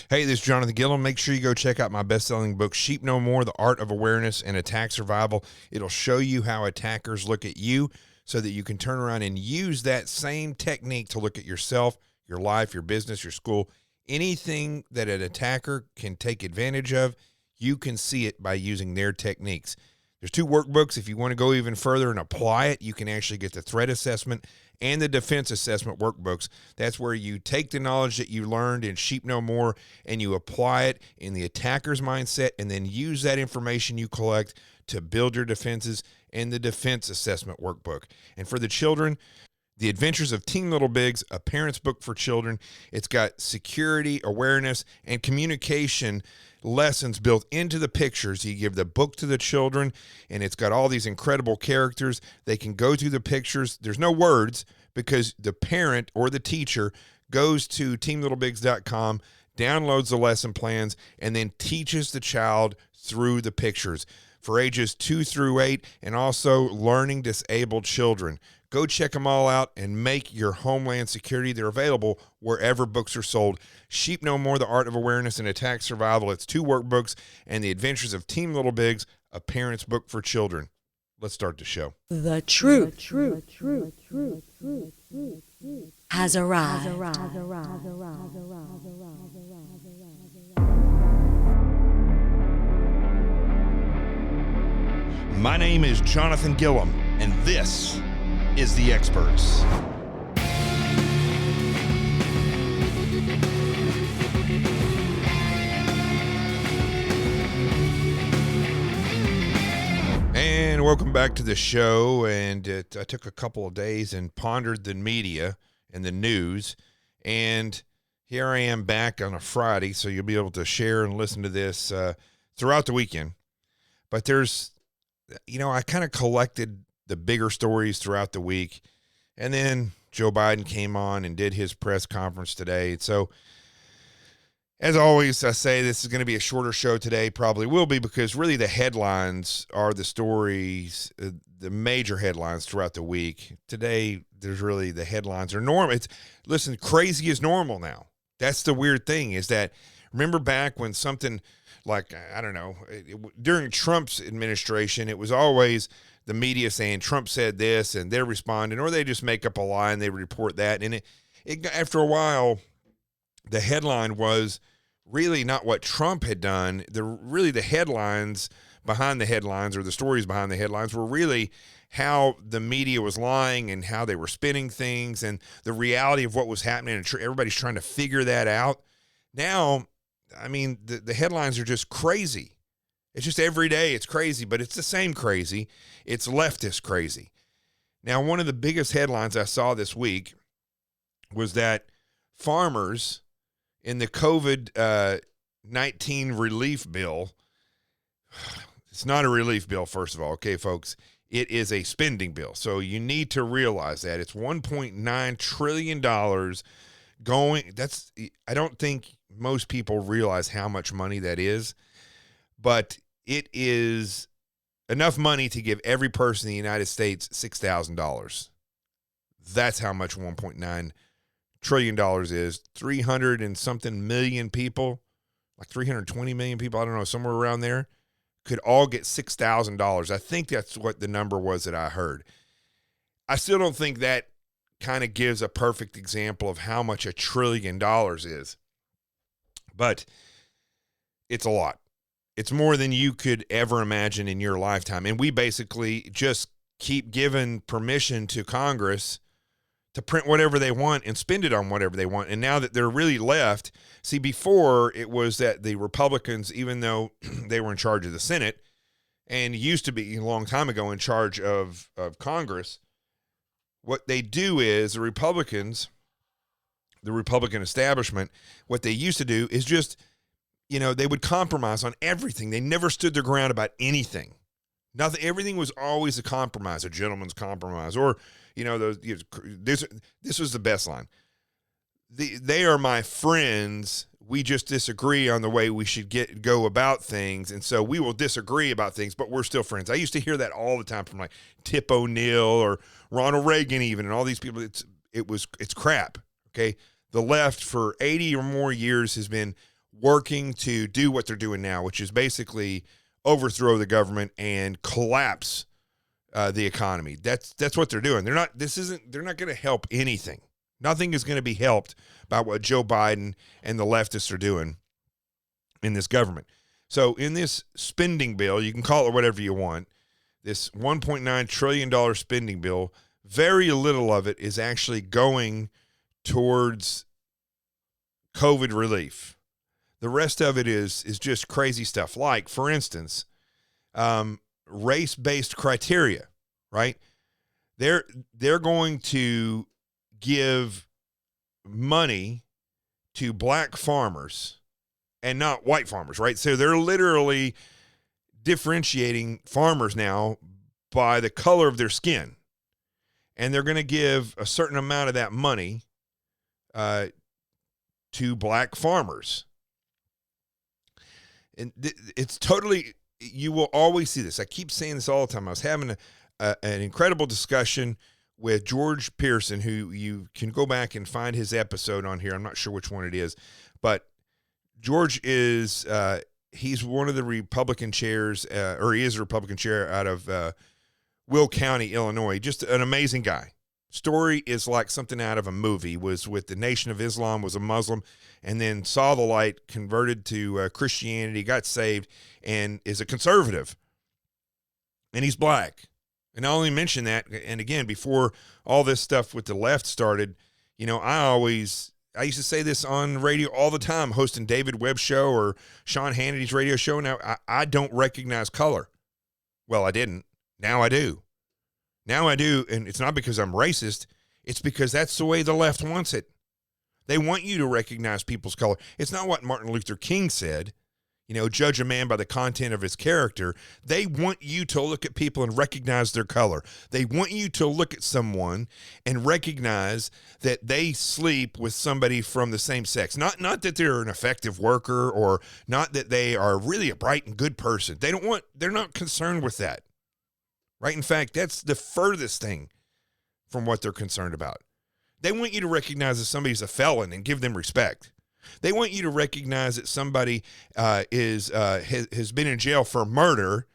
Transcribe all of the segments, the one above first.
Hey, this is Jonathan Gilliam. Make sure you go check out my best-selling book, Sheep No More, The Art of Awareness and Attack Survival. It'll show you how attackers look at you so that you can turn around and use that same technique to look at yourself, your life, your business, your school. Anything that an attacker can take advantage of, you can see it by using their techniques. There's 2 workbooks. If you want to go even further and apply it, you can actually get the threat assessment and the defense assessment workbooks. That's where you take the knowledge that you learned in Sheep No More and you apply it in the attacker's mindset and then use that information you collect to build your defenses and the defense assessment workbook. And for the children, The Adventures of Team Little Bigs, a parent's book for children. It's got security, awareness, and communication lessons built into the pictures. You give the book to the children, and it's got all these incredible characters. They can go through the pictures. There's no words because the parent or the teacher goes to teamlittlebigs.com, downloads the lesson plans, and then teaches the child through the pictures for ages 2 through 8 and also learning disabled children. Go check them all out and make your homeland security. They're available wherever books are sold. Sheep No More, The Art of Awareness and Attack Survival. It's 2 workbooks, and The Adventures of Team Little Bigs, a parent's book for children. Let's start the show. The truth has arrived. My name is Jonathan Gilliam, and this is The Experts. And welcome back to the show. And I took a couple of days and pondered the media and the news. And here I am back on a Friday, so you'll be able to share and listen to this throughout the weekend. But there's, I kind of collected the bigger stories throughout the week. And then Joe Biden came on and did his press conference today. So, as always, I say this is going to be a shorter show today. Probably will be, because really the headlines are the stories, the major headlines throughout the week. Today, there's really the headlines are normal. Listen, crazy is normal now. That's the weird thing, is that, remember back when something like, I don't know, during Trump's administration, it was always the media saying Trump said this and they're responding, or they just make up a lie and they report that. And it after a while, the headline was really not what Trump had done. The headlines behind the headlines, or the stories behind the headlines, were really how the media was lying and how they were spinning things and the reality of what was happening. And everybody's trying to figure that out. Now, I mean, the headlines are just crazy. It's just every day it's crazy, but it's the same crazy. It's leftist crazy. Now, one of the biggest headlines I saw this week was that farmers in the COVID-19 relief bill, it's not a relief bill, first of all, okay, folks? It is a spending bill. So you need to realize that. It's $1.9 trillion going. I don't think most people realize how much money that is, but it is enough money to give every person in the United States $6,000. That's how much $1.9 trillion is. 300 and something million people, like 320 million people, I don't know, somewhere around there, could all get $6,000. I think that's what the number was that I heard. I still don't think that kind of gives a perfect example of how much $1 trillion is. But it's a lot. It's more than you could ever imagine in your lifetime. And we basically just keep giving permission to Congress to print whatever they want and spend it on whatever they want. And now that they're really left, see, before it was that the Republicans, even though they were in charge of the Senate and used to be a long time ago in charge of Congress, what they do is the Republican establishment, what they used to do is just, they would compromise on everything. They never stood their ground about anything. Nothing. Everything was always a compromise, a gentleman's compromise. Or, this was the best line. They are my friends. We just disagree on the way we should go about things. And so we will disagree about things, but we're still friends. I used to hear that all the time from like Tip O'Neill or Ronald Reagan even, and all these people. It's crap. Okay. The left for 80 or more years has been working to do what they're doing now, which is basically overthrow the government and collapse the economy. That's what they're doing. They're not going to help anything. Nothing is going to be helped by what Joe Biden and the leftists are doing in this government. So in this spending bill, you can call it whatever you want, this $1.9 trillion spending bill, very little of it is actually going towards COVID relief. The rest of it is just crazy stuff. Like, for instance, race-based criteria, right? They're going to give money to black farmers and not white farmers, right? So they're literally differentiating farmers now by the color of their skin. And they're going to give a certain amount of that money to black farmers. And it's totally, you will always see this. I keep saying this all the time. I was having an incredible discussion with George Pearson, who you can go back and find his episode on here. I'm not sure which one it is, but George is, he's one of the Republican chairs, or he is a Republican chair out of Will County, Illinois. Just an amazing guy. Story is like something out of a movie. Was with the Nation of Islam, was a Muslim, and then saw the light, converted to Christianity, got saved, and is a conservative. And he's black. And I only mention that, and again, before all this stuff with the left started, you know, I used to say this on radio all the time, hosting David Webb's show or Sean Hannity's radio show. Now, I don't recognize color. Well, I didn't. Now I do. Now I do, and it's not because I'm racist. It's because that's the way the left wants it. They want you to recognize people's color. It's not what Martin Luther King said, you know, judge a man by the content of his character. They want you to look at people and recognize their color. They want you to look at someone and recognize that they sleep with somebody from the same sex. Not that they're an effective worker, or not that they are really a bright and good person. They're not concerned with that. Right? In fact, that's the furthest thing from what they're concerned about. They want you to recognize that somebody's a felon and give them respect. They want you to recognize that somebody has been in jail for murder,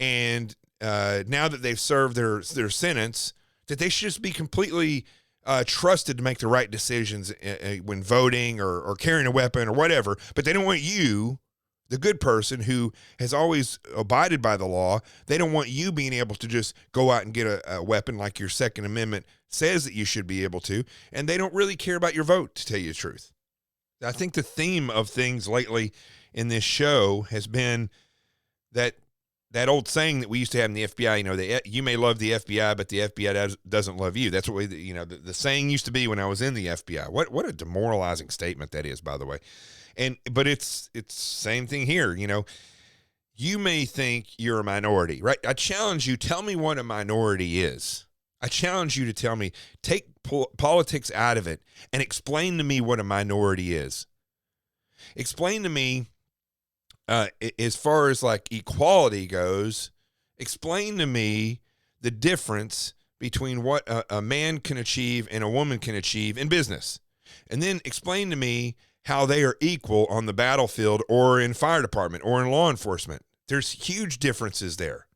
and now that they've served their sentence, that they should just be completely trusted to make the right decisions when voting or carrying a weapon or whatever. But they don't want you, the good person who has always abided by the law, they don't want you being able to just go out and get a weapon like your Second Amendment says that you should be able to, and they don't really care about your vote, to tell you the truth. I think the theme of things lately in this show has been that old saying that we used to have in the FBI, you know, you may love the FBI, but the FBI doesn't love you. That's what the saying used to be when I was in the FBI. What a demoralizing statement that is, by the way. But it's same thing here. You know, you may think you're a minority, right? I challenge you. Tell me what a minority is. I challenge you to tell me, take politics out of it and explain to me what a minority is. Explain to me, as far as like equality goes, explain to me the difference between what a man can achieve and a woman can achieve in business. And then explain to me how they are equal on the battlefield or in fire department or in law enforcement. There's huge differences there.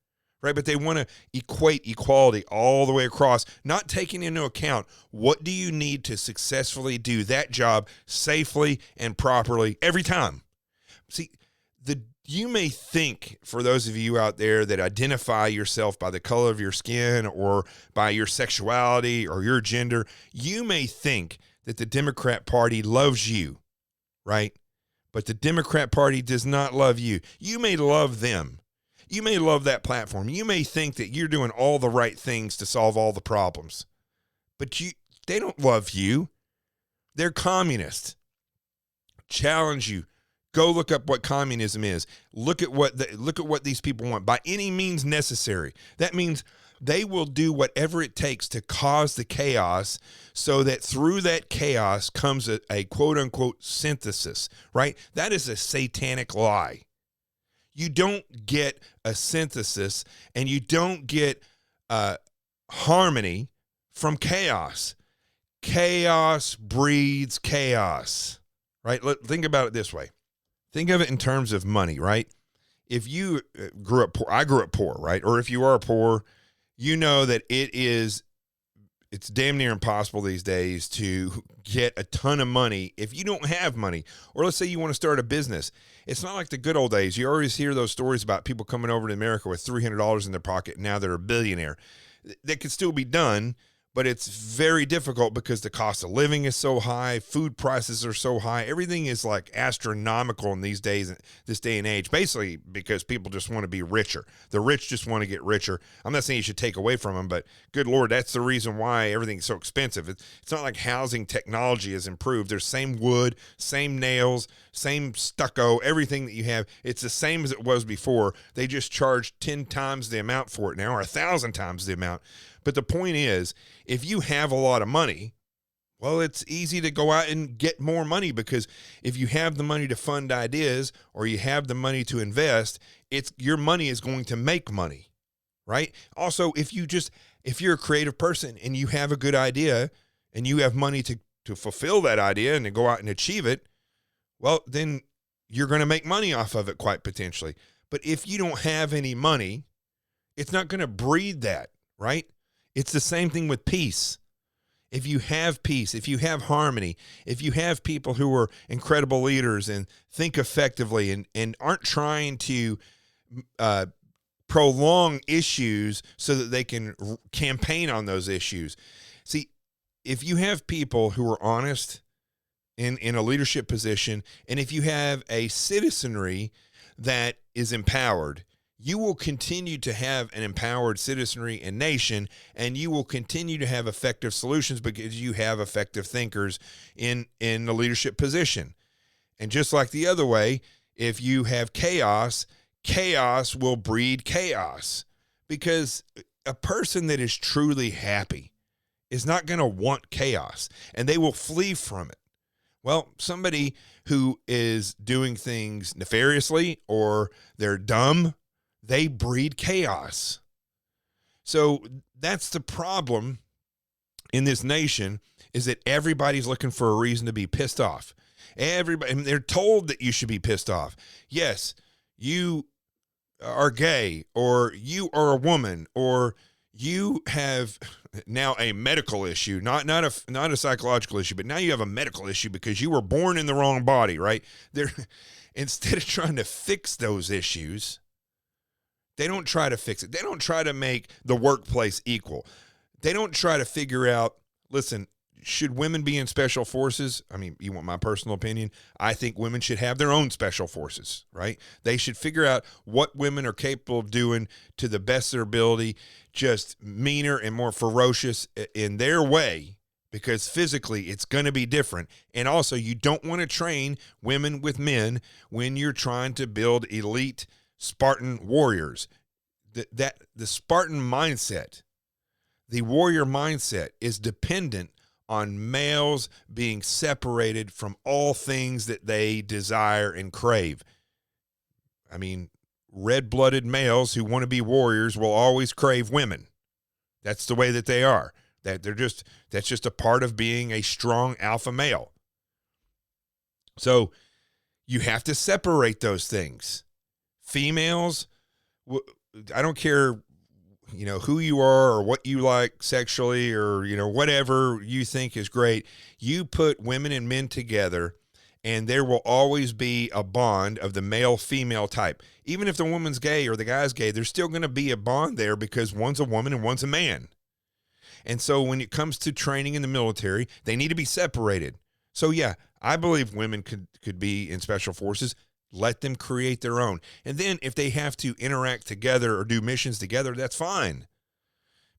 Right, but they want to equate equality all the way across, not taking into account what do you need to successfully do that job safely and properly every time. See, you may think, for those of you out there that identify yourself by the color of your skin or by your sexuality or your gender, you may think that the Democrat Party loves you, right? But the Democrat Party does not love you. You may love them. You may love that platform. You may think that you're doing all the right things to solve all the problems, but they don't love you. They're communists. Challenge you. Go look up what communism is. Look at what these people want by any means necessary. That means they will do whatever it takes to cause the chaos, so that through that chaos comes a quote unquote synthesis, right? That is a satanic lie. You don't get a synthesis and you don't get harmony from chaos. Chaos breeds chaos, right? Think about it this way. Think of it in terms of money, right? If you grew up poor, I grew up poor, right? Or if you are poor, you know that it's damn near impossible these days to get a ton of money if you don't have money. Or let's say you want to start a business. It's not like the good old days. You always hear those stories about people coming over to America with $300 in their pocket. Now they're a billionaire. That could still be done, but it's very difficult because the cost of living is so high. Food prices are so high. Everything is like astronomical in these days, this day and age, basically because people just want to be richer. The rich just want to get richer. I'm not saying you should take away from them, but good Lord, that's the reason why everything's so expensive. It's not like housing technology has improved. There's same wood, same nails, same stucco, everything that you have. It's the same as it was before. They just charge 10 times the amount for it now, or 1,000 times the amount. But the point is, if you have a lot of money, well, it's easy to go out and get more money, because if you have the money to fund ideas or you have the money to invest, your money is going to make money, right? Also, if you're a creative person and you have a good idea and you have money to fulfill that idea and to go out and achieve it, well, then you're going to make money off of it quite potentially. But if you don't have any money, it's not going to breed that, right? It's the same thing with peace. If you have peace, if you have harmony, if you have people who are incredible leaders and think effectively and aren't trying to prolong issues so that they can campaign on those issues. See, if you have people who are honest in a leadership position, and if you have a citizenry that is empowered, you will continue to have an empowered citizenry and nation, and you will continue to have effective solutions because you have effective thinkers in the leadership position. And just like the other way, if you have chaos, chaos will breed chaos, because a person that is truly happy is not going to want chaos, and they will flee from it. Well, somebody who is doing things nefariously or they're dumb, they breed chaos. So that's the problem in this nation, is that everybody's looking for a reason to be pissed off. Everybody, and they're told that you should be pissed off. Yes, you are gay, or you are a woman, or you have now a medical issue, not a psychological issue, but now you have a medical issue because you were born in the wrong body, right? Instead of trying to fix those issues, they don't try to fix it. They don't try to make the workplace equal. They don't try to figure out, listen, should women be in special forces? I mean, you want my personal opinion? I think women should have their own special forces, right? They should figure out what women are capable of doing to the best of their ability, just meaner and more ferocious in their way, because physically it's going to be different. And also, you don't want to train women with men when you're trying to build elite Spartan warriors. The Spartan mindset, the warrior mindset, is dependent on males being separated from all things that they desire and crave. I mean, red-blooded males who want to be warriors will always crave women. That's the way that they are. That's just a part of being a strong alpha male. So you have to separate those things. Females, I don't care, who you are or what you like sexually, or, whatever you think is great. You put women and men together, and there will always be a bond of the male-female type. Even if the woman's gay or the guy's gay, there's still going to be a bond there, because one's a woman and one's a man. And so when it comes to training in the military, they need to be separated. So yeah, I believe women could be in special forces. Let them create their own. And then if they have to interact together or do missions together, that's fine,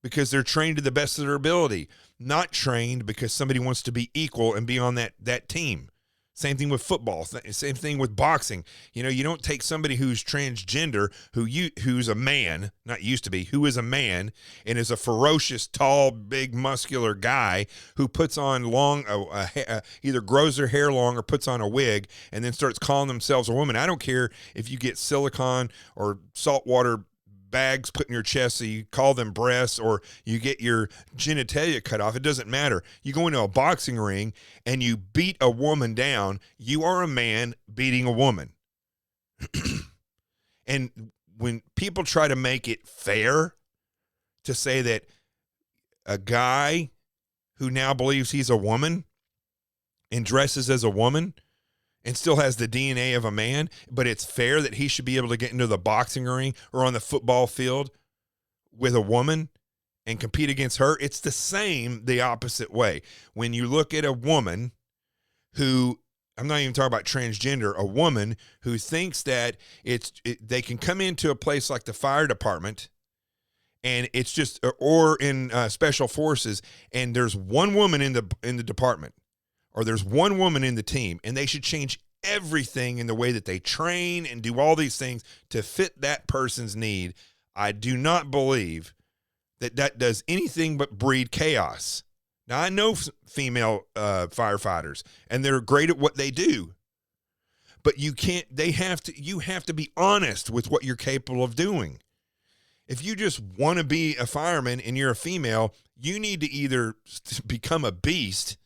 because they're trained to the best of their ability, not trained because somebody wants to be equal and be on that team. Same thing with football. Same thing with boxing. You don't take somebody who's transgender, who's a man, not used to be, who is a man and is a ferocious, tall, big, muscular guy who puts on either grows their hair long or puts on a wig and then starts calling themselves a woman. I don't care if you get silicone or saltwater bags put in your chest so you call them breasts, or you get your genitalia cut off. It doesn't matter. You go into a boxing ring and you beat a woman down, you are a man beating a woman. And when people try to make it fair to say that a guy who now believes he's a woman and dresses as a woman and still has the DNA of a man, but it's fair that he should be able to get into the boxing ring or on the football field with a woman and compete against her, it's the same the opposite way. When you look at a woman who, I'm not even talking about transgender, a woman who thinks that they can come into a place like the fire department and it's just, or in special forces, and there's one woman in the department, or there's one woman in the team, and they should change everything in the way that they train and do all these things to fit that person's need. I do not believe that does anything but breed chaos. Now, I know female firefighters, and they're great at what they do, but you have to be honest with what you're capable of doing. If you just want to be a fireman and you're a female, you need to either become a beast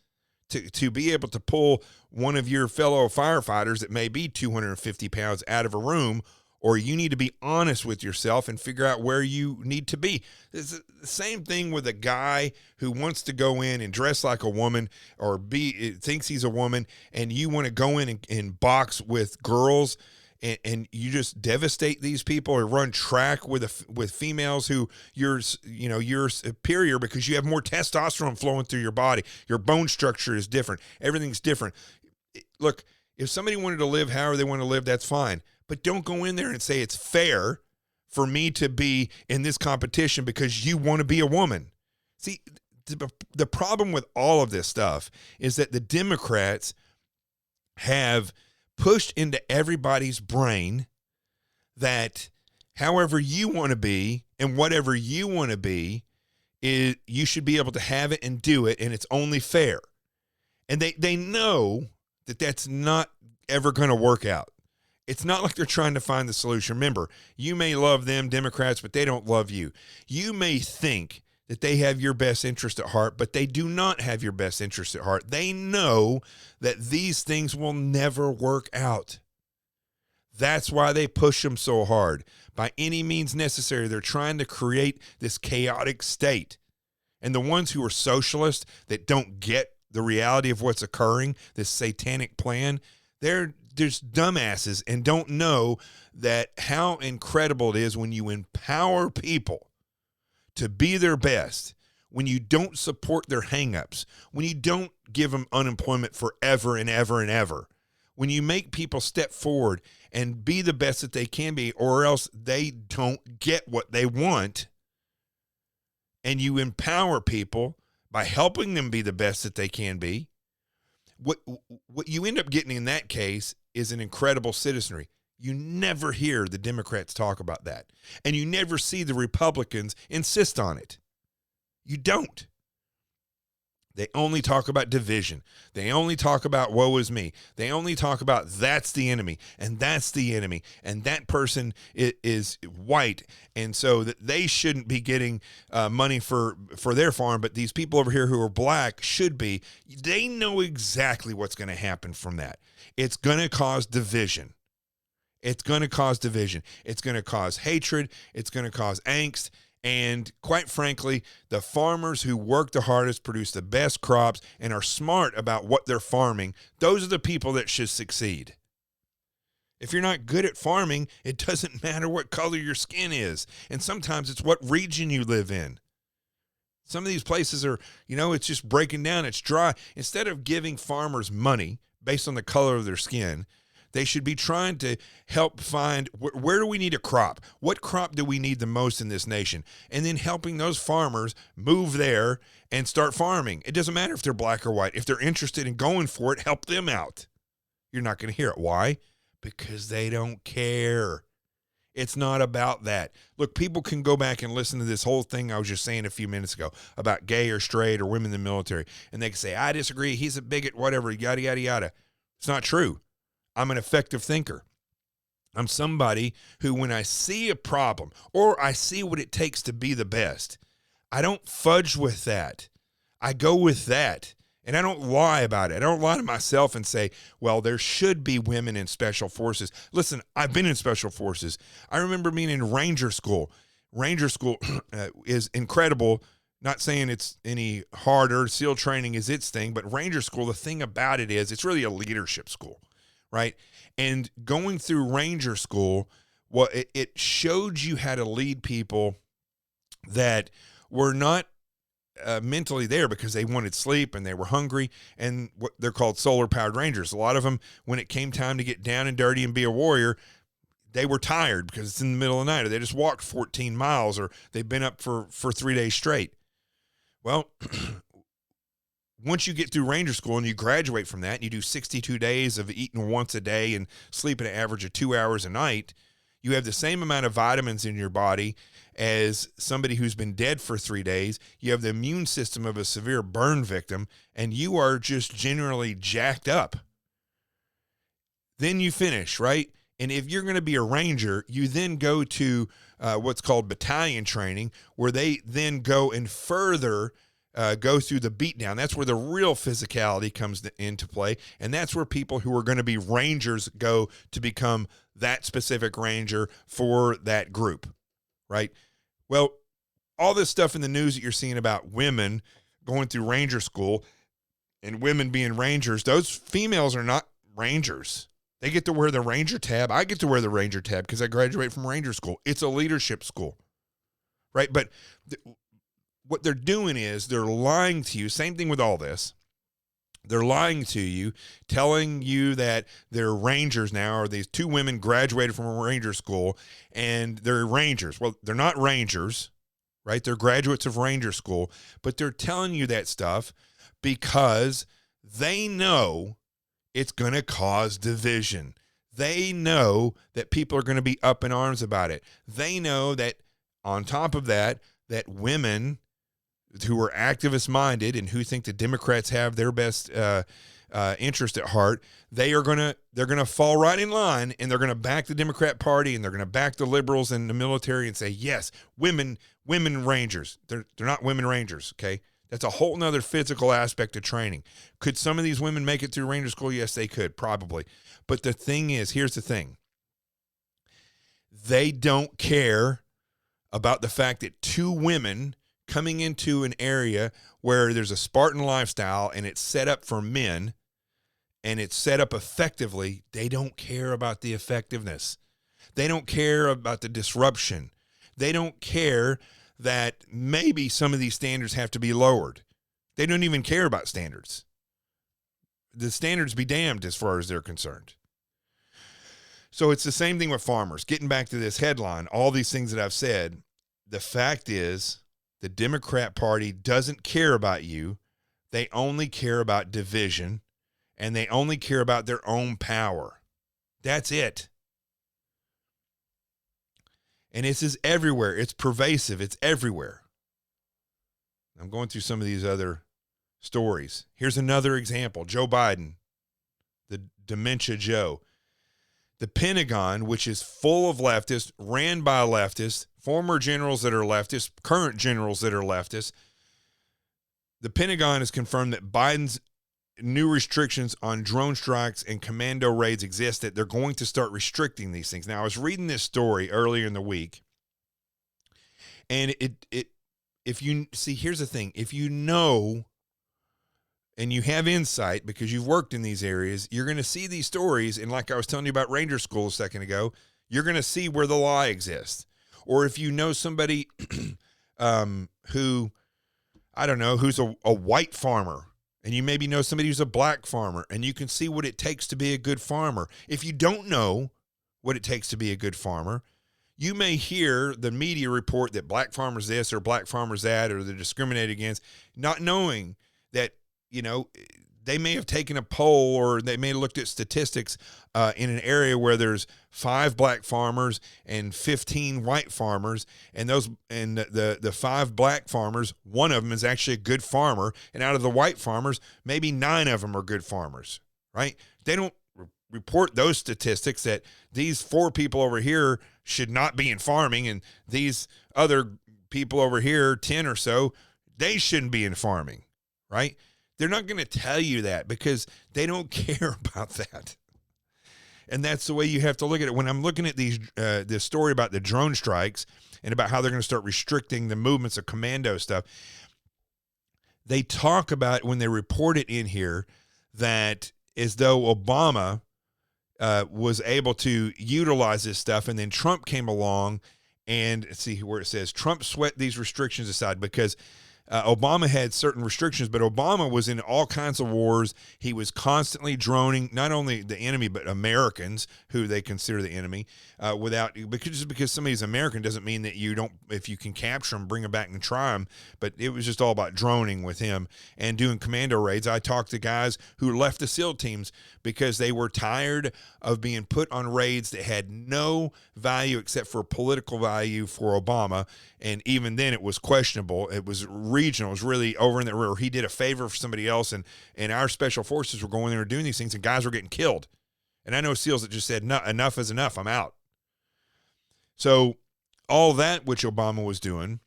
to be able to pull one of your fellow firefighters that may be 250 pounds out of a room, or you need to be honest with yourself and figure out where you need to be. It's the same thing with a guy who wants to go in and dress like a woman or thinks he's a woman, and you want to go in and box with girls, and you just devastate these people, or run track with females who you're superior because you have more testosterone flowing through your body. Your bone structure is different. Everything's different. Look, if somebody wanted to live however they want to live, that's fine. But don't go in there and say it's fair for me to be in this competition because you want to be a woman. See, the problem with all of this stuff is that the Democrats have pushed into everybody's brain that however you want to be and whatever you want to be, you should be able to have it and do it, and it's only fair. And they know that that's not ever going to work out. It's not like they're trying to find the solution. Remember, you may love them, Democrats, but they don't love you. You may think that they have your best interest at heart, but they do not have your best interest at heart. They know that these things will never work out. That's why they push them so hard. By any means necessary, they're trying to create this chaotic state. And the ones who are socialists that don't get the reality of what's occurring, this satanic plan, they're just dumbasses and don't know that how incredible it is when you empower people to be their best, when you don't support their hangups, when you don't give them unemployment forever and ever and ever, when you make people step forward and be the best that they can be, or else they don't get what they want, and you empower people by helping them be the best that they can be, what you end up getting in that case is an incredible citizenry. You never hear the Democrats talk about that. And you never see the Republicans insist on it. You don't. They only talk about division. They only talk about woe is me. They only talk about that's the enemy, and that's the enemy, and that person is white, and so that they shouldn't be getting money for their farm, but these people over here who are black should be. They know exactly what's going to happen from that. It's going to cause division. It's going to cause division. It's going to cause hatred. It's going to cause angst. And quite frankly, the farmers who work the hardest, produce the best crops, and are smart about what they're farming, those are the people that should succeed. If you're not good at farming, it doesn't matter what color your skin is. And sometimes it's what region you live in. Some of these places are, it's just breaking down. It's dry. Instead of giving farmers money based on the color of their skin, they should be trying to help find where do we need a crop? What crop do we need the most in this nation? And then helping those farmers move there and start farming. It doesn't matter if they're black or white. If they're interested in going for it, help them out. You're not going to hear it. Why? Because they don't care. It's not about that. Look, people can go back and listen to this whole thing I was just saying a few minutes ago about gay or straight or women in the military. And they can say, I disagree. He's a bigot, whatever, yada, yada, yada. It's not true. I'm an effective thinker. I'm somebody who, when I see a problem or I see what it takes to be the best, I don't fudge with that. I go with that And I don't lie about it. I don't lie to myself and say, well, there should be women in special forces. Listen, I've been in special forces. I remember being in Ranger School. Ranger School is incredible. Not saying it's any harder. SEAL training is its thing, but Ranger School, the thing about it is it's really a leadership school, right? And going through Ranger School, well, it showed you how to lead people that were not mentally there because they wanted sleep and they were hungry, and what they're called solar powered rangers. A lot of them, when it came time to get down and dirty and be a warrior, they were tired because it's in the middle of the night, or they just walked 14 miles, or they've been up for 3 days straight. Well, once you get through Ranger School and you graduate from that and you do 62 days of eating once a day and sleeping an average of 2 hours a night, you have the same amount of vitamins in your body as somebody who's been dead for 3 days. You have the immune system of a severe burn victim, and you are just generally jacked up. Then you finish, right? And if you're going to be a ranger, you then go to what's called battalion training, where they then go and further go through the beatdown. That's where the real physicality comes into play, and that's where people who are going to be rangers go to become that specific ranger for that group, right? Well, all this stuff in the news that you're seeing about women going through ranger school and women being rangers, those females are not rangers. They get to wear the ranger tab. I get to wear the ranger tab because I graduate from ranger school. It's a leadership school, right? But what they're doing is they're lying to you. Same thing with all this. They're lying to you, telling you that they're rangers now, or these two women graduated from a ranger school and they're rangers. Well, they're not rangers, right? They're graduates of ranger school, but they're telling you that stuff because they know it's going to cause division. They know that people are going to be up in arms about it. They know that on top of that, that women who are activist-minded and who think the Democrats have their best interest at heart, they're gonna fall right in line, and they're gonna back the Democrat Party, and they're gonna back the liberals and the military, and say, yes, women rangers. They're not women rangers. Okay, that's a whole nother physical aspect of training. Could some of these women make it through Ranger School? Yes, they could, probably. But the thing is, here's the thing: they don't care about the fact that two women coming into an area where there's a Spartan lifestyle and it's set up for men and it's set up effectively, they don't care about the effectiveness. They don't care about the disruption. They don't care that maybe some of these standards have to be lowered. They don't even care about standards. The standards be damned as far as they're concerned. So it's the same thing with farmers. Getting back to this headline, all these things that I've said, the fact is, the Democrat Party doesn't care about you. They only care about division, and they only care about their own power. That's it. And this is everywhere. It's pervasive. It's everywhere. I'm going through some of these other stories. Here's another example. Joe Biden, the Dementia Joe. The Pentagon, which is full of leftists, ran by leftists, former generals that are leftists, current generals that are leftists. The Pentagon has confirmed that Biden's new restrictions on drone strikes and commando raids exist, that they're going to start restricting these things. Now, I was reading this story earlier in the week, and if you see, here's the thing: if you know and you have insight because you've worked in these areas, you're going to see these stories. And like I was telling you about Ranger School a second ago, you're going to see where the lie exists. Or if you know somebody who, I don't know, who's a white farmer, and you maybe know somebody who's a black farmer, and you can see what it takes to be a good farmer. If you don't know what it takes to be a good farmer, you may hear the media report that black farmers this or black farmers that, or they're discriminated against, not knowing that, you know, they may have taken a poll, or they may have looked at statistics in an area where there's 5 black farmers and 15 white farmers, and the 5 black farmers, one of them is actually a good farmer, and out of the white farmers, maybe 9 of them are good farmers, right? They don't report those statistics that these 4 people over here should not be in farming, and these other people over here, 10 or so, they shouldn't be in farming, right? They're not going to tell you that because they don't care about that. And that's the way you have to look at it. When I'm looking at this story about the drone strikes and about how they're going to start restricting the movements of commando stuff, they talk about, when they report it in here, that as though Obama was able to utilize this stuff, and then Trump came along, and see where it says Trump swept these restrictions aside because Obama had certain restrictions, but Obama was in all kinds of wars. He was constantly droning not only the enemy, but Americans who they consider the enemy. Just because somebody's American doesn't mean that you don't, if you can capture them, bring them back and try them. But it was just all about droning with him and doing commando raids. I talked to guys who left the SEAL teams because they were tired of being put on raids that had no value except for political value for Obama. And even then it was questionable. It was regional. It was really over in the river. He did a favor for somebody else, and our special forces were going there and doing these things, and guys were getting killed. And I know SEALs that just said, no, enough is enough. I'm out. So all that which Obama was doing,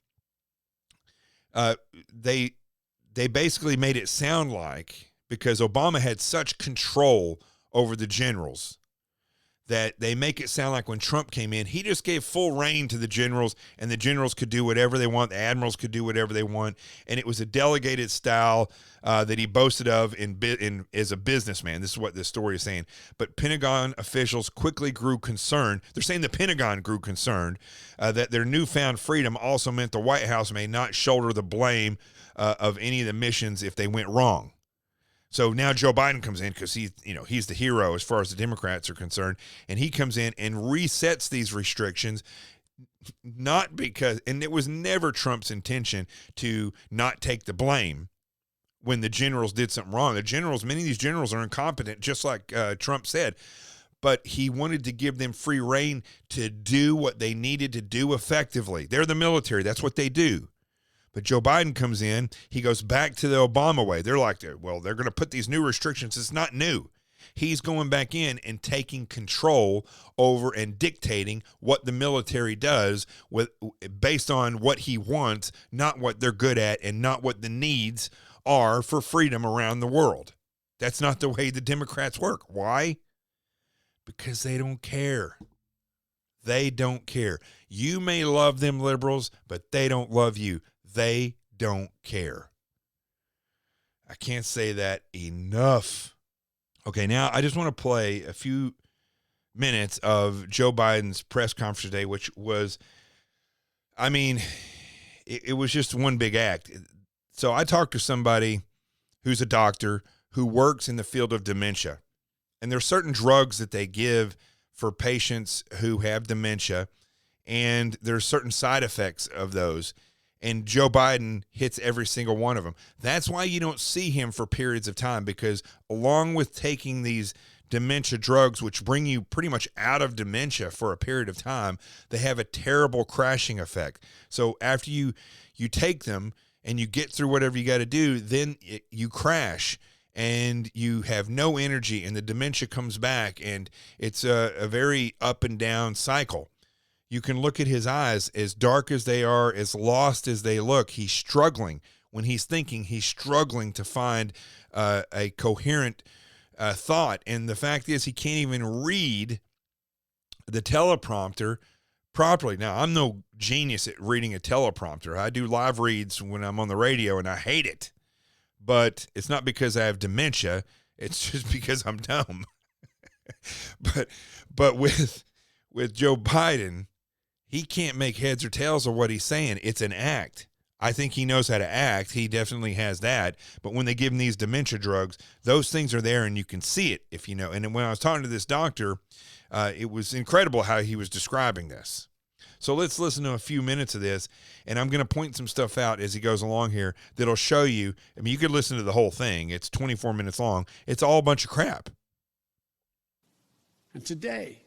they basically made it sound like, because Obama had such control over the generals, that they make it sound like when Trump came in, he just gave full reign to the generals, and the generals could do whatever they want. The admirals could do whatever they want. And it was a delegated style that he boasted of as a businessman. This is what this story is saying. But Pentagon officials quickly grew concerned. They're saying the Pentagon grew concerned that their newfound freedom also meant the White House may not shoulder the blame of any of the missions if they went wrong. So now Joe Biden comes in because he's the hero as far as the Democrats are concerned, and he comes in and resets these restrictions, not because, and it was never Trump's intention to not take the blame when the generals did something wrong. The generals, many of these generals are incompetent, just like Trump said, but he wanted to give them free reign to do what they needed to do effectively. They're the military. That's what they do. But Joe Biden comes in, he goes back to the Obama way. They're like, well, they're going to put these new restrictions. It's not new. He's going back in and taking control over and dictating what the military does based on what he wants, not what they're good at and not what the needs are for freedom around the world. That's not the way the Democrats work. Why? Because they don't care. They don't care. You may love them liberals, but they don't love you. They don't care. I can't say that enough. Okay, now I just want to play a few minutes of Joe Biden's press conference today, which was, it was just one big act. So I talked to somebody who's a doctor who works in the field of dementia. And there are certain drugs that they give for patients who have dementia, and there's certain side effects of those. And Joe Biden hits every single one of them. That's why you don't see him for periods of time, because along with taking these dementia drugs, which bring you pretty much out of dementia for a period of time, they have a terrible crashing effect. So after you take them and you get through whatever you got to do, then you crash and you have no energy, and the dementia comes back, and it's a very up and down cycle. You can look at his eyes, as dark as they are, as lost as they look. He's struggling. When he's thinking, he's struggling to find a coherent thought. And the fact is, he can't even read the teleprompter properly. Now, I'm no genius at reading a teleprompter. I do live reads when I'm on the radio, and I hate it. But it's not because I have dementia. It's just because I'm dumb. but with Joe Biden, he can't make heads or tails of what he's saying. It's an act. I think he knows how to act. He definitely has that. But when they give him these dementia drugs, those things are there, and you can see it if you know. And when I was talking to this doctor, it was incredible how he was describing this. So let's listen to a few minutes of this, and I'm going to point some stuff out as he goes along here that'll show you. I mean, you could listen to the whole thing. It's 24 minutes long. It's all a bunch of crap. And today,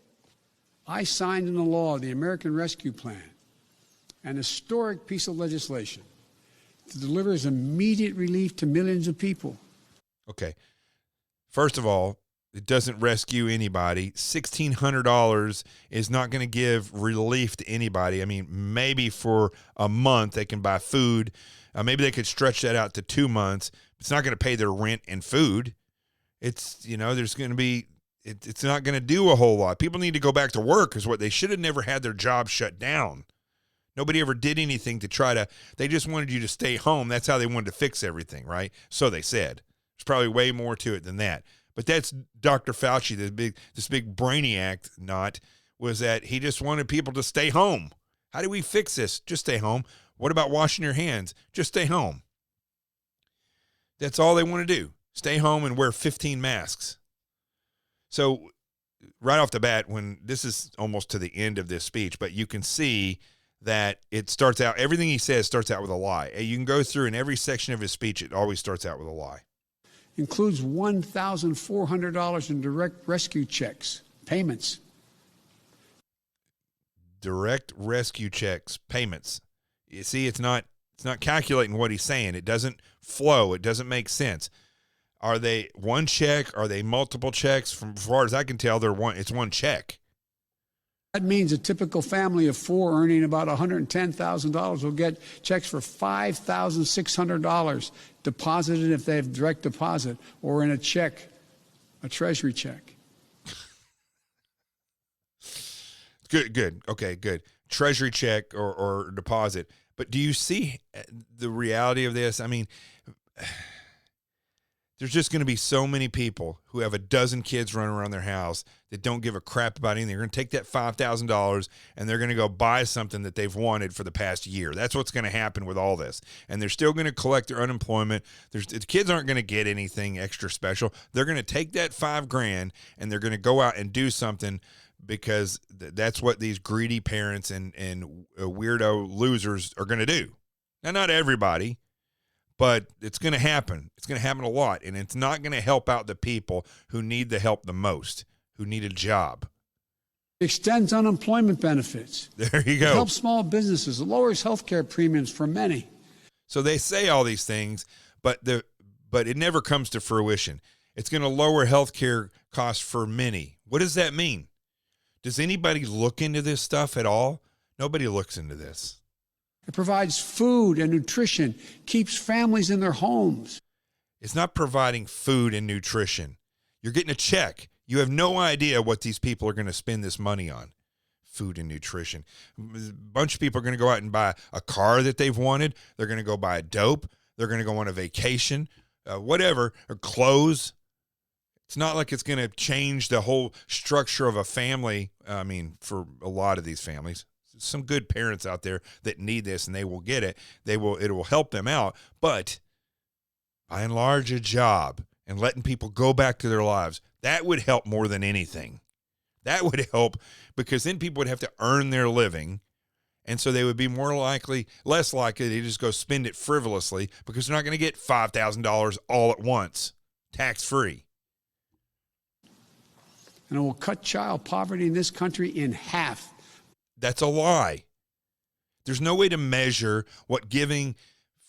I signed into law the American Rescue Plan, an historic piece of legislation that delivers immediate relief to millions of people. Okay. First of all, it doesn't rescue anybody. $1,600 is not going to give relief to anybody. I mean, maybe for a month they can buy food. Maybe they could stretch that out to 2 months, It's not going to pay their rent and food. It's, there's going to be, it's not going to do a whole lot. People need to go back to work is what they should have never had their jobs shut down. Nobody ever did anything to try to, they just wanted you to stay home. That's how they wanted to fix everything, right? So they said. There's probably way more to it than that. But that's Dr. Fauci, this big brainiac was that he just wanted people to stay home. How do we fix this? Just stay home. What about washing your hands? Just stay home. That's all they want to do. Stay home and wear 15 masks. So right off the bat, when this is almost to the end of this speech, but you can see that it starts out, everything he says starts out with a lie. You can go through in every section of his speech, it always starts out with a lie. Includes $1,400 in direct rescue checks, payments. Direct rescue checks, payments. You see, it's not calculating what he's saying. It doesn't flow. It doesn't make sense. Are they one check? Are they multiple checks? From as far as I can tell, it's one check. That means a typical family of four earning about $110,000 will get checks for $5,600 deposited if they have direct deposit or in a check, a treasury check. Good. Okay, good. Treasury check or deposit. But do you see the reality of this? I mean, there's just going to be so many people who have a dozen kids running around their house that don't give a crap about anything. They're going to take that $5,000 and they're going to go buy something that they've wanted for the past year. That's what's going to happen with all this. And they're still going to collect their unemployment. The kids aren't going to get anything extra special. They're going to take that $5,000 and they're going to go out and do something because that's what these greedy parents and weirdo losers are going to do. Now, not everybody, but it's going to happen. It's going to happen a lot, and it's not going to help out the people who need the help the most, who need a job. Extends unemployment benefits. There you go. It helps small businesses. It lowers health care premiums for many. So they say all these things, but it never comes to fruition. It's going to lower health care costs for many. What does that mean? Does anybody look into this stuff at all? Nobody looks into this. It provides food and nutrition, keeps families in their homes. It's not providing food and nutrition. You're getting a check. You have no idea what these people are going to spend this money on. Food and nutrition. A bunch of people are going to go out and buy a car that they've wanted. They're going to go buy a dope. They're going to go on a vacation, whatever, or clothes. It's not like it's going to change the whole structure of a family. I mean, for a lot of these families, some good parents out there that need this and they will get it. It will help them out. But by and large, a job and letting people go back to their lives, that would help more than anything. That would help because then people would have to earn their living. And so they would be less likely to just go spend it frivolously because they're not going to get $5,000 all at once, tax-free. And it will cut child poverty in this country in half. That's a lie. There's no way to measure what giving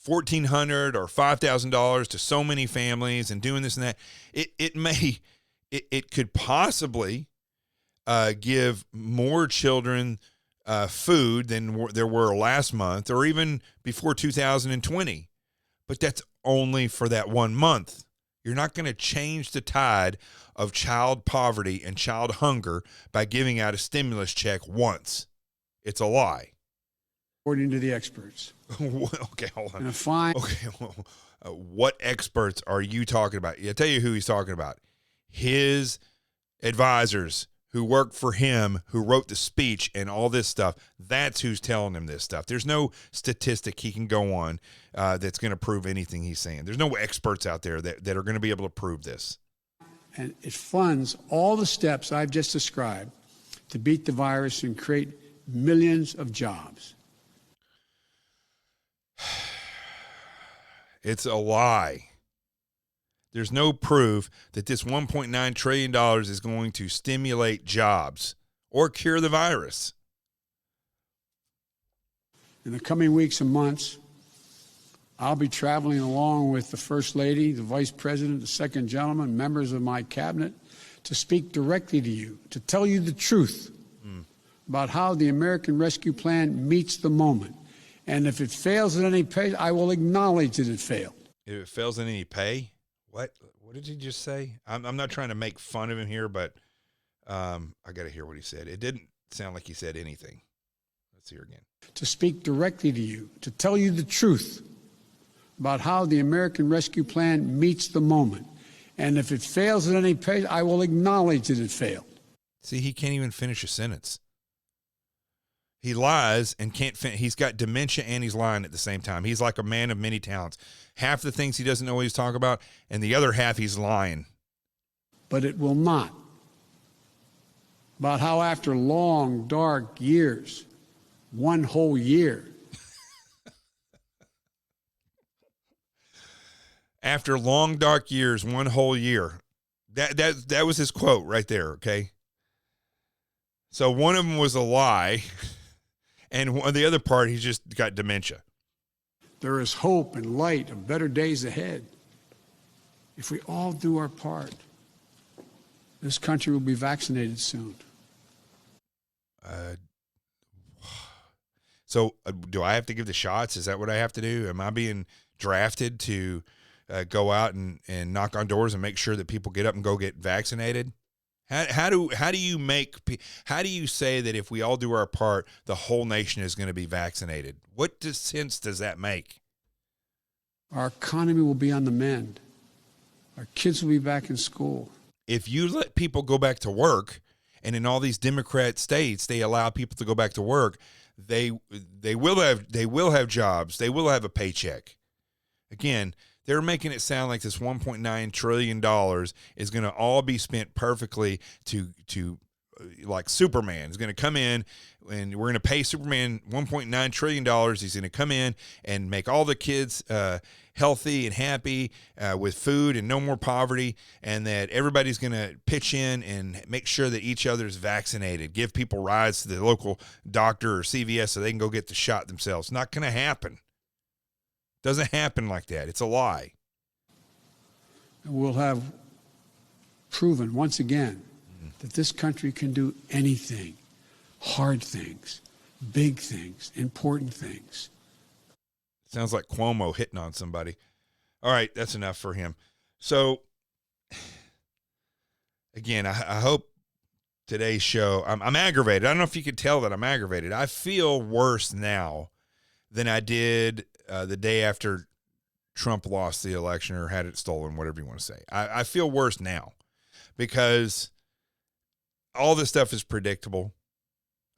$1,400 or $5,000 to so many families and doing this and that. It could possibly give more children food than there were last month or even before 2020. But that's only for that 1 month. You're not going to change the tide of child poverty and child hunger by giving out a stimulus check once. It's a lie. According to the experts. Okay, hold on. And a fine. Okay, what experts are you talking about? I'll tell you who he's talking about. His advisors who worked for him, who wrote the speech and all this stuff. That's who's telling him this stuff. There's no statistic he can go on that's going to prove anything he's saying. There's no experts out there that are going to be able to prove this. And it funds all the steps I've just described to beat the virus and create millions of jobs. It's a lie. There's no proof that this $1.9 trillion is going to stimulate jobs or cure the virus. In the coming weeks and months, I'll be traveling along with the First Lady, the Vice President, the Second Gentleman, members of my cabinet, to speak directly to you, to tell you the truth about how the American Rescue Plan meets the moment. And if it fails at any pace, I will acknowledge that it failed. If it fails in any pay, what did he just say? I'm not trying to make fun of him here, but I got to hear what he said. It didn't sound like he said anything. Let's hear again. To speak directly to you, to tell you the truth about how the American Rescue Plan meets the moment. And if it fails at any pace, I will acknowledge that it failed. See, he can't even finish a sentence. He lies and can't finish. He's got dementia and he's lying at the same time. He's like a man of many talents. Half the things he doesn't know what he's talking about, and the other half he's lying. But it will not. About how after long, dark years, one whole year, After long, dark years, one whole year. That was his quote right there, okay? So one of them was a lie, and the other part, he's just got dementia. there is hope and light of better days ahead. If we all do our part, this country will be vaccinated soon. So do I have to give the shots? Is that what I have to do? Am I being drafted to go out and knock on doors and make sure that people get up and go get vaccinated? How do you say that if we all do our part, the whole nation is going to be vaccinated? What sense does that make? Our economy will be on the mend. Our kids will be back in school. If you let people go back to work, and in all these Democrat states they allow people to go back to work, they will have jobs. They will have a paycheck. Again, they're making it sound like this $1.9 trillion is going to all be spent perfectly to like Superman is going to come in and we're going to pay Superman $1.9 trillion. He's going to come in and make all the kids healthy and happy with food and no more poverty, and that everybody's going to pitch in and make sure that each other's vaccinated, give people rides to the local doctor or CVS so they can go get the shot themselves. Not going to happen. Doesn't happen like that. It's a lie. And we'll have proven once again that this country can do anything, hard things, big things, important things. Sounds like Cuomo hitting on somebody. All right, that's enough for him. So, again, I hope today's show, I'm aggravated. I don't know if you could tell that I'm aggravated. I feel worse now than I did the day after Trump lost the election or had it stolen, whatever you want to say. I feel worse now because all this stuff is predictable.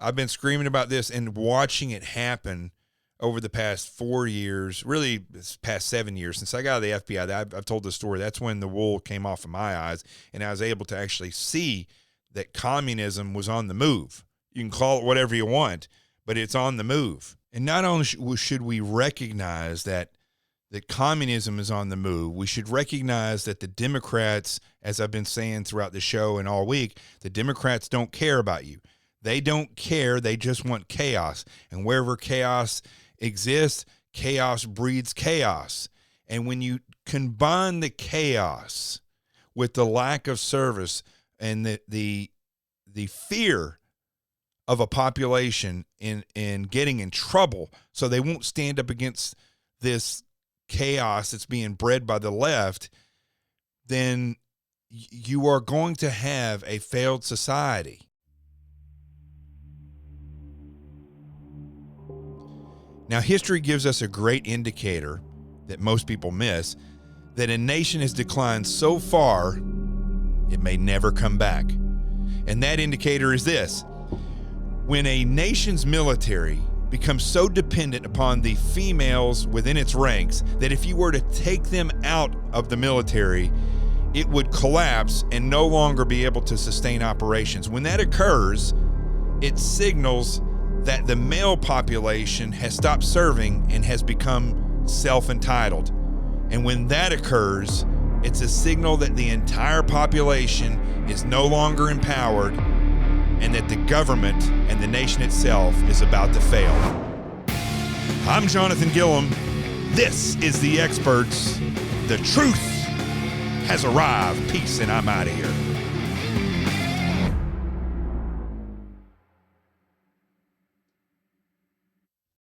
I've been screaming about this and watching it happen over the past 4 years, really this past 7 years. Since I got out of the FBI, I've told this story. That's when the wool came off of my eyes, and I was able to actually see that communism was on the move. You can call it whatever you want, but it's on the move. And not only should we recognize that communism is on the move, we should recognize that the Democrats, as I've been saying throughout the show and all week, the Democrats don't care about you. They don't care. They just want chaos. And wherever chaos exists, chaos breeds chaos. And when you combine the chaos with the lack of service and the fear of a population in getting in trouble so they won't stand up against this chaos that's being bred by the left, then you are going to have a failed society. Now, history gives us a great indicator that most people miss, that a nation has declined so far, it may never come back. And that indicator is this: when a nation's military becomes so dependent upon the females within its ranks that if you were to take them out of the military, it would collapse and no longer be able to sustain operations. When that occurs, it signals that the male population has stopped serving and has become self-entitled. And when that occurs, it's a signal that the entire population is no longer empowered and that the government and the nation itself is about to fail. I'm Jonathan Gilliam. This is The Experts. The truth has arrived. Peace, and I'm out of here.